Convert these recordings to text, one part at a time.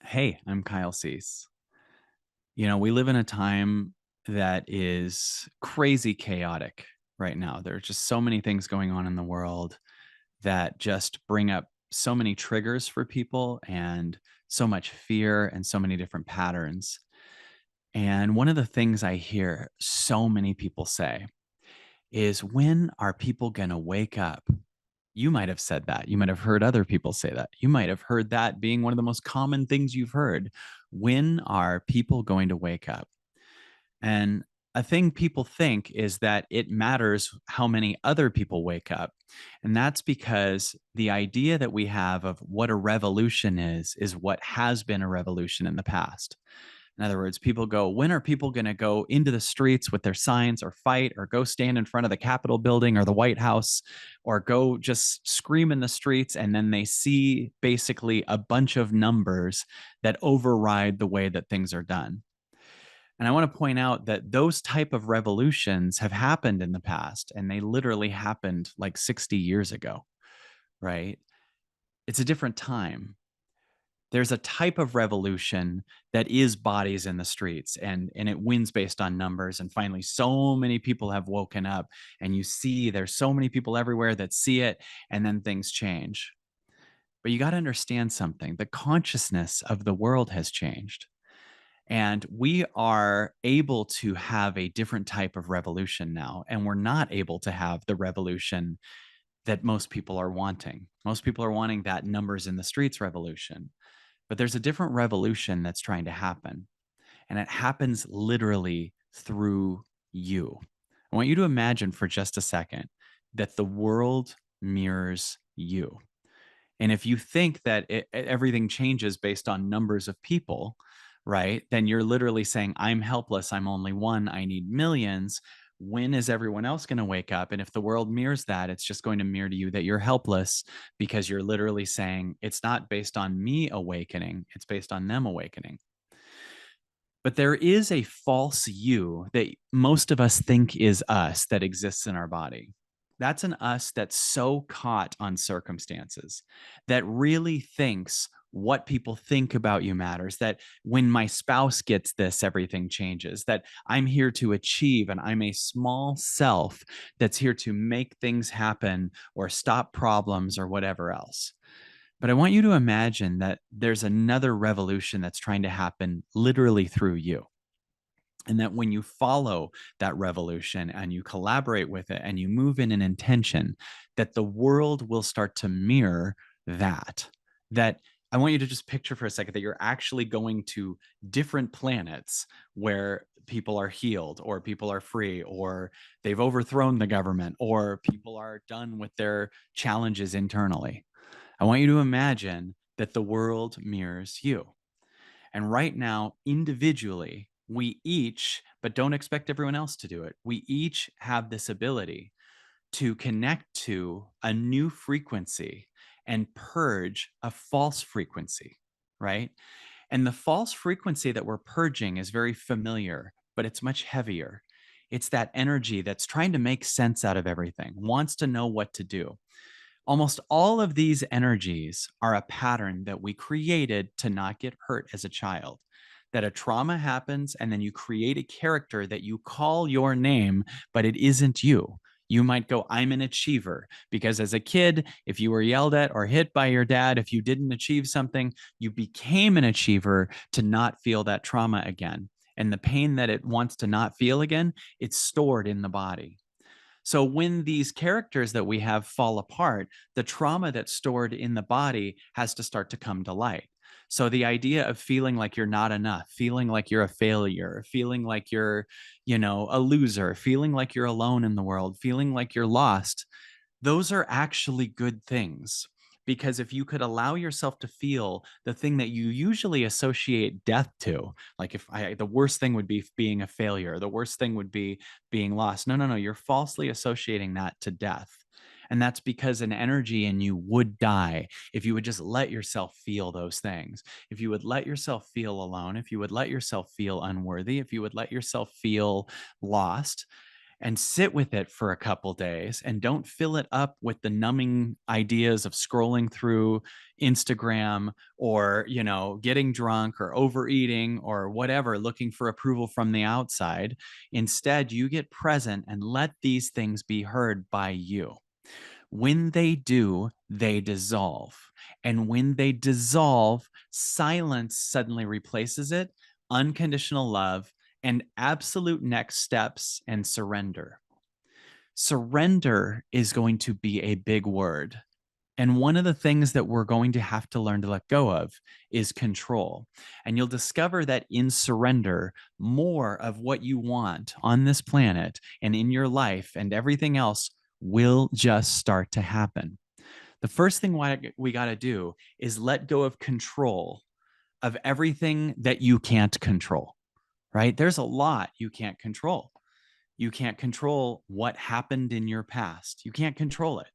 Hey, I'm Kyle Cease. We live in a time that is crazy chaotic right now. There are just so many things going on in the world that just bring up so many triggers for people and so much fear and so many different patterns. And one of the things I hear so many people say is, when are people going to wake up? You might have said that. You might have heard other people say that. You might have heard that being one of the most common things you've heard. When are people going to wake up? And a thing people think is that it matters how many other people wake up. And that's because the idea that we have of what a revolution is what has been a revolution in the past. In other words, people go, when are people going to go into the streets with their signs or fight or go stand in front of the Capitol building or the White House or go just scream in the streets? And then they see basically a bunch of numbers that override the way that things are done. And I want to point out that those type of revolutions have happened in the past, and they literally happened like 60 years ago, right? It's a different time. There's a type of revolution that is bodies in the streets, and it wins based on numbers. And finally, so many people have woken up, and you see there's so many people everywhere that see it, and then things change. But you got to understand something. The consciousness of the world has changed. And we are able to have a different type of revolution now. And we're not able to have the revolution that most people are wanting. Most people are wanting that numbers in the streets revolution. But there's a different revolution that's trying to happen. And it happens literally through you. I want you to imagine for just a second that the world mirrors you. And if you think that everything changes based on numbers of people, right, then you're literally saying, I'm helpless. I'm only one. I need millions. When is everyone else going to wake up? And if the world mirrors that, it's just going to mirror to you that you're helpless, because you're literally saying, it's not based on me awakening, it's based on them awakening. But there is a false you that most of us think is us that exists in our body. That's an us that's so caught on circumstances, that really thinks what people think about you matters, that when my spouse gets this, everything changes, that I'm here to achieve and I'm a small self that's here to make things happen or stop problems or whatever else. But I want you to imagine that there's another revolution that's trying to happen literally through you. And that when you follow that revolution and you collaborate with it and you move in an intention, that the world will start to mirror that. That I want you to just picture for a second that you're actually going to different planets where people are healed or people are free or they've overthrown the government or people are done with their challenges internally. I want you to imagine that the world mirrors you. And right now, individually, we each, but don't expect everyone else to do it, we each have this ability to connect to a new frequency and purge a false frequency, right? And the false frequency that we're purging is very familiar, but it's much heavier. It's that energy that's trying to make sense out of everything, wants to know what to do. Almost all of these energies are a pattern that we created to not get hurt as a child. That a trauma happens, and then you create a character that you call your name, but it isn't you. You might go, I'm an achiever, because as a kid, if you were yelled at or hit by your dad, if you didn't achieve something, you became an achiever to not feel that trauma again. And the pain that it wants to not feel again, it's stored in the body. So when these characters that we have fall apart, the trauma that's stored in the body has to start to come to light. So the idea of feeling like you're not enough, feeling like you're a failure, feeling like you're, a loser, feeling like you're alone in the world, feeling like you're lost, those are actually good things. Because if you could allow yourself to feel the thing that you usually associate death to, like the worst thing would be being a failure, the worst thing would be being lost. No, no, no. You're falsely associating that to death. And that's because an energy in you would die if you would just let yourself feel those things. If you would let yourself feel alone, if you would let yourself feel unworthy, if you would let yourself feel lost. and sit with it for a couple days and don't fill it up with the numbing ideas of scrolling through Instagram or, getting drunk or overeating or whatever, looking for approval from the outside. Instead, you get present and let these things be heard by you. When they do, they dissolve. And when they dissolve, silence suddenly replaces it, unconditional love, and absolute next steps and surrender. Surrender is going to be a big word. And one of the things that we're going to have to learn to let go of is control. And you'll discover that in surrender, more of what you want on this planet and in your life and everything else will just start to happen. The first thing we got to do is let go of control of everything that you can't control, right? There's a lot you can't control. You can't control what happened in your past. You can't control it,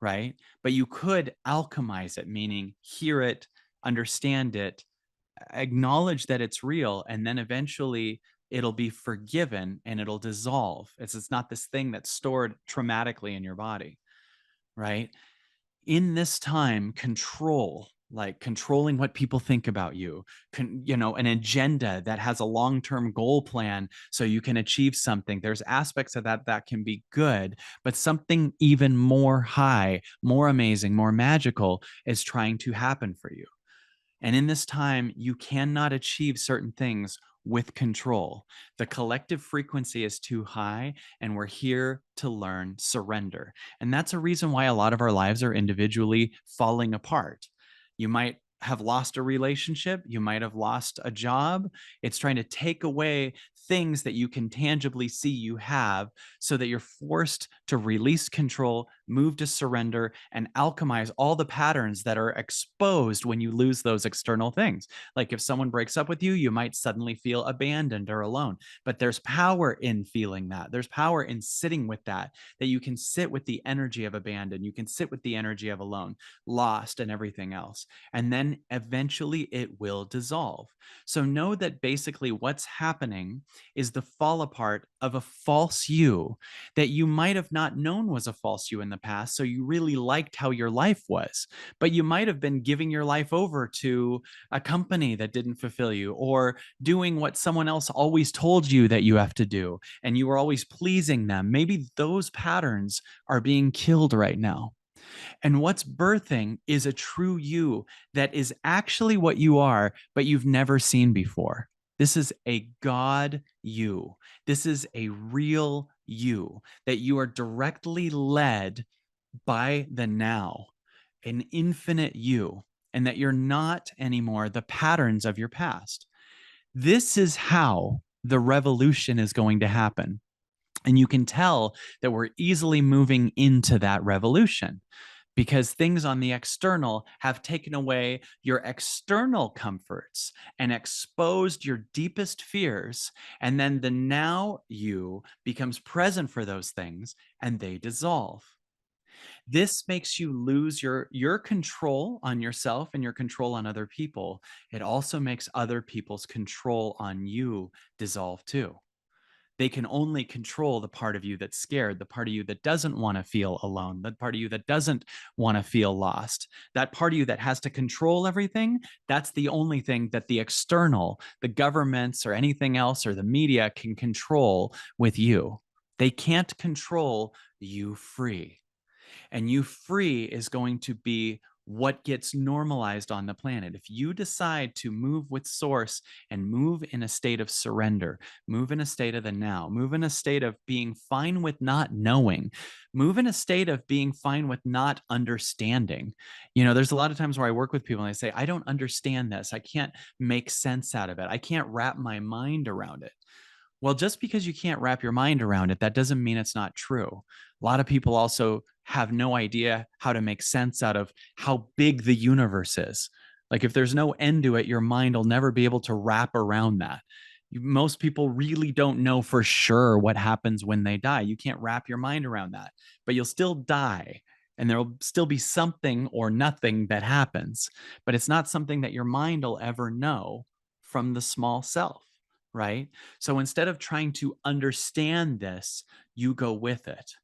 right? But you could alchemize it, meaning hear it, understand it, acknowledge that it's real, and then eventually it'll be forgiven and it'll dissolve. It's not this thing that's stored traumatically in your body, right? In this time, control, like controlling what people think about you, an agenda that has a long-term goal plan so you can achieve something. There's aspects of that can be good, but something even more high, more amazing, more magical is trying to happen for you. And in this time, you cannot achieve certain things with control. The collective frequency is too high, and we're here to learn surrender. And that's a reason why a lot of our lives are individually falling apart. You might have lost a relationship, you might have lost a job. It's trying to take away things that you can tangibly see you have so that you're forced to release control, move to surrender, and alchemize all the patterns that are exposed when you lose those external things. Like if someone breaks up with you, you might suddenly feel abandoned or alone. But there's power in feeling that. There's power in sitting with that you can sit with the energy of abandoned. You can sit with the energy of alone, lost, and everything else. And then eventually it will dissolve. So know that basically what's happening is the fall apart of a false you that you might have not known was a false you in the past. So you really liked how your life was, but you might have been giving your life over to a company that didn't fulfill you or doing what someone else always told you that you have to do. And you were always pleasing them. Maybe those patterns are being killed right now. And what's birthing is a true you that is actually what you are, but you've never seen before. This is a God you. This is a real you that you are directly led by the now, an infinite you, and that you're not anymore the patterns of your past. This is how the revolution is going to happen. And you can tell that we're easily moving into that revolution because things on the external have taken away your external comforts and exposed your deepest fears. And then the now you becomes present for those things and they dissolve. This makes you lose your control on yourself and your control on other people. It also makes other people's control on you dissolve too. They can only control the part of you that's scared, the part of you that doesn't want to feel alone, the part of you that doesn't want to feel lost, that part of you that has to control everything. That's the only thing that the external, the governments or anything else or the media can control with you. They can't control you free. And you free is going to be what gets normalized on the planet. If you decide to move with source and move in a state of surrender, move in a state of the now, move in a state of being fine with not knowing, move in a state of being fine with not understanding. There's a lot of times where I work with people and I say, I don't understand this. I can't make sense out of it. I can't wrap my mind around it. Well, just because you can't wrap your mind around it, that doesn't mean it's not true. A lot of people also have no idea how to make sense out of how big the universe is. Like if there's no end to it, your mind will never be able to wrap around that. Most people really don't know for sure what happens when they die. You can't wrap your mind around that, but you'll still die and there'll still be something or nothing that happens, but it's not something that your mind will ever know from the small self, right? So instead of trying to understand this, you go with it.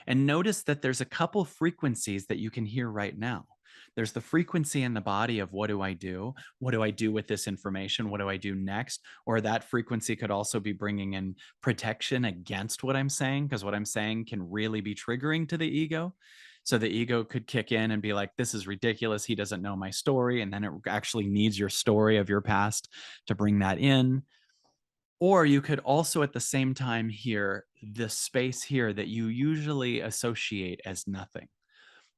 And notice that there's a couple frequencies that you can hear right now. There's the frequency in the body of what do I do? What do I do with this information? What do I do next? Or that frequency could also be bringing in protection against what I'm saying, because what I'm saying can really be triggering to the ego. So the ego could kick in and be like, this is ridiculous. He doesn't know my story. And then it actually needs your story of your past to bring that in. Or you could also at the same time hear the space here that you usually associate as nothing.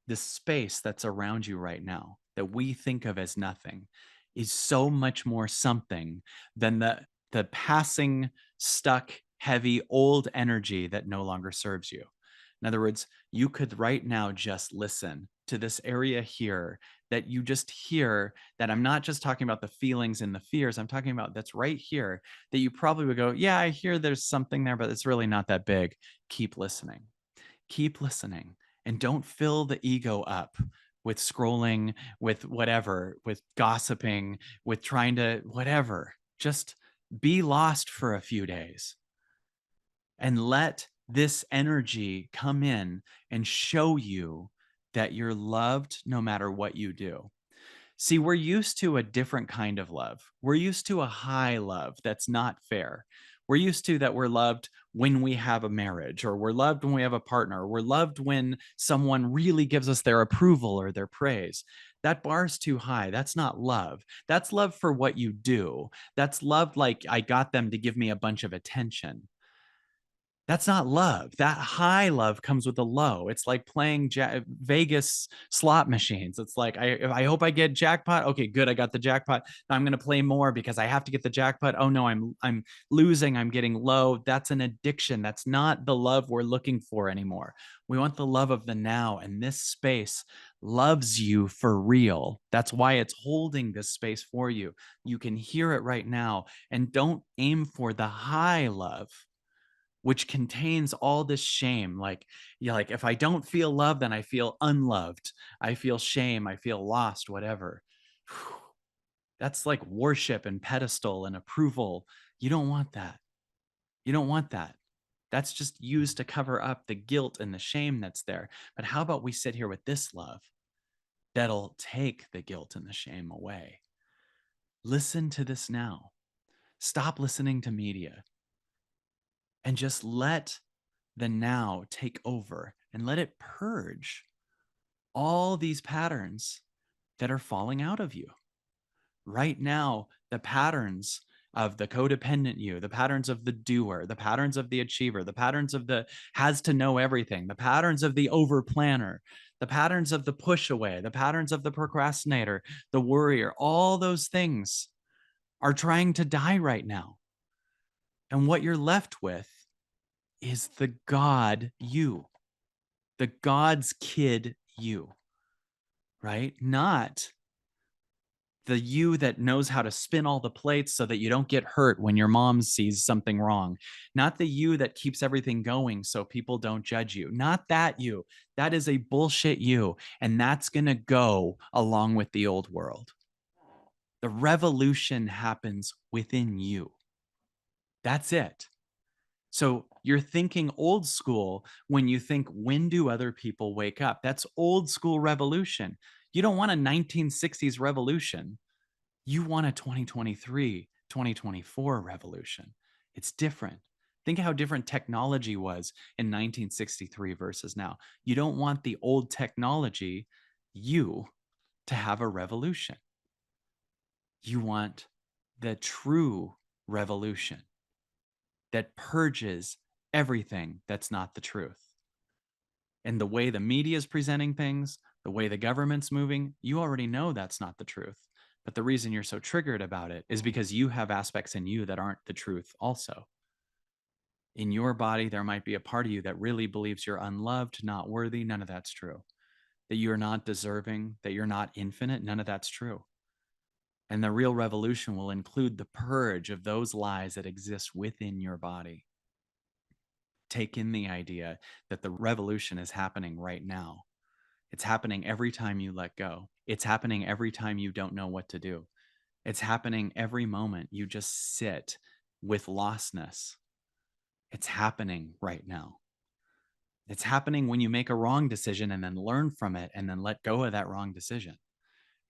This space that's around you right now that we think of as nothing is so much more something than the passing, stuck, heavy, old energy that no longer serves you. In other words, you could right now just listen to this area here that you just hear, that I'm not just talking about the feelings and the fears, I'm talking about that's right here that you probably would go, yeah, I hear there's something there, but it's really not that big. Keep listening. Keep listening, and don't fill the ego up with scrolling, with whatever, with gossiping, with trying to whatever. Just be lost for a few days and let this energy come in and show you that you're loved no matter what you do. See, we're used to a different kind of love. We're used to a high love that's not fair. We're used to that we're loved when we have a marriage, or we're loved when we have a partner, or we're loved when someone really gives us their approval or their praise. That bar's too high. That's not love. That's love for what you do. That's love like I got them to give me a bunch of attention. That's not love. That high love comes with a low. It's like playing Vegas slot machines. It's like I hope I get jackpot. Okay, good. I got the jackpot. Now I'm going to play more because I have to get the jackpot. Oh no, I'm losing. I'm getting low. That's an addiction. That's not the love we're looking for anymore. We want the love of the now, and this space loves you for real. That's why it's holding this space for you. You can hear it right now, and don't aim for the high love, which contains all this shame. Like, yeah, like if I don't feel love, then I feel unloved. I feel shame. I feel lost, whatever. That's like worship and pedestal and approval. You don't want that. You don't want that. That's just used to cover up the guilt and the shame that's there. But how about we sit here with this love that'll take the guilt and the shame away? Listen to this now. Stop listening to media and just let the now take over and let it purge all these patterns that are falling out of you. Right now, the patterns of the codependent you, the patterns of the doer, the patterns of the achiever, the patterns of the has to know everything, the patterns of the over planner, the patterns of the push away, the patterns of the procrastinator, the worrier, all those things are trying to die right now. And what you're left with is the God you, the God's kid you, right? Not the you that knows how to spin all the plates so that you don't get hurt when your mom sees something wrong. Not the you that keeps everything going so people don't judge you. Not that you. That is a bullshit you. And that's going to go along with the old world. The revolution happens within you. That's it. So you're thinking old school when you think, when do other people wake up? That's old school revolution. You don't want a 1960s revolution. You want a 2023, 2024 revolution. It's different. Think how different technology was in 1963 versus now. You don't want the old technology, you, to have a revolution. You want the true revolution that purges everything that's not the truth. And the way the media is presenting things, the way the government's moving, you already know that's not the truth. But the reason you're so triggered about it is because you have aspects in you that aren't the truth also. In your body, there might be a part of you that really believes you're unloved, not worthy. None of that's true. That you're not deserving, that you're not infinite. None of that's true. And the real revolution will include the purge of those lies that exist within your body. Take in the idea that the revolution is happening right now. It's happening every time you let go. It's happening every time you don't know what to do. It's happening every moment you just sit with lostness. It's happening right now. It's happening when you make a wrong decision and then learn from it and then let go of that wrong decision.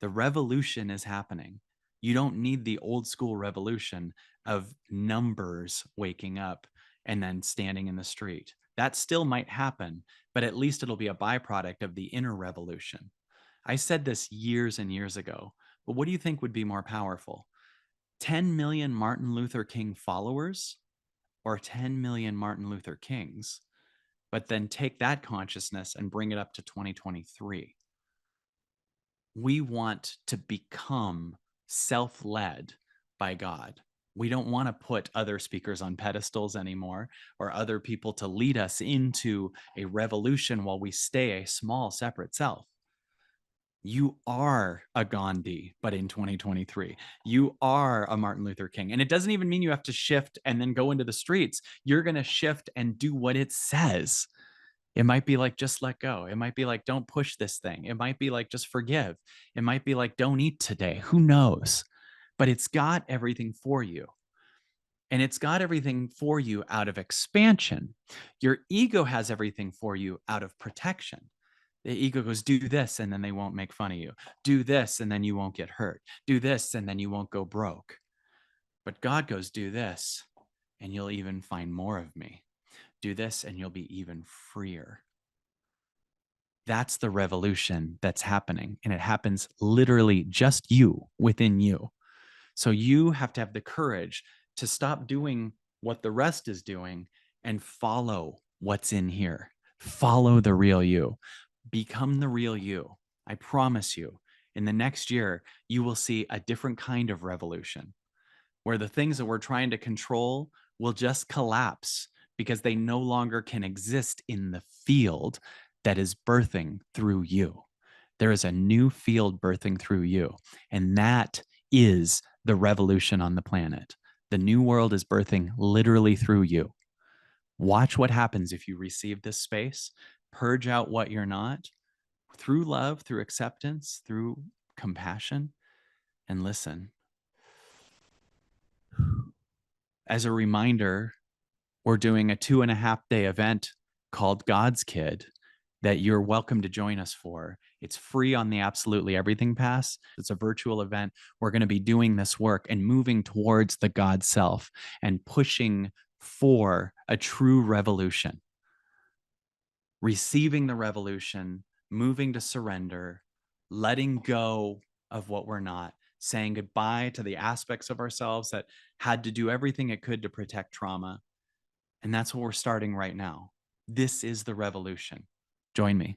The revolution is happening. You don't need the old school revolution of numbers waking up and then standing in the street. That still might happen, but at least it'll be a byproduct of the inner revolution. I said this years and years ago, but what do you think would be more powerful? 10 million Martin Luther King followers or 10 million Martin Luther Kings? But then take that consciousness and bring it up to 2023. We want to become self-led by God. We don't want to put other speakers on pedestals anymore or other people to lead us into a revolution while we stay a small separate self. You are a Gandhi, but in 2023, you are a Martin Luther King. And it doesn't even mean you have to shift and then go into the streets. You're going to shift and do what it says. It might be like, just let go. It might be like, don't push this thing. It might be like, just forgive. It might be like, don't eat today. Who knows? But it's got everything for you. And it's got everything for you out of expansion. Your ego has everything for you out of protection. The ego goes, do this, and then they won't make fun of you. Do this, and then you won't get hurt. Do this, and then you won't go broke. But God goes, do this, and you'll even find more of me. Do this, and you'll be even freer. That's the revolution that's happening. And it happens literally just you within you. So you have to have the courage to stop doing what the rest is doing and follow what's in here. Follow the real you. Become the real you. I promise you, in the next year, you will see a different kind of revolution where the things that we're trying to control will just collapse because they no longer can exist in the field that is birthing through you. There is a new field birthing through you, and that is the revolution on the planet. The new world is birthing literally through you. Watch what happens if you receive this space, purge out what you're not through love, through acceptance, through compassion, and listen. As a reminder, we're doing a 2.5-day event called God's Kid that you're welcome to join us for. It's free on the Absolutely Everything Pass. It's a virtual event. We're going to be doing this work and moving towards the God self and pushing for a true revolution. Receiving the revolution, moving to surrender, letting go of what we're not, saying goodbye to the aspects of ourselves that had to do everything it could to protect trauma. And that's what we're starting right now. This is the revolution. Join me.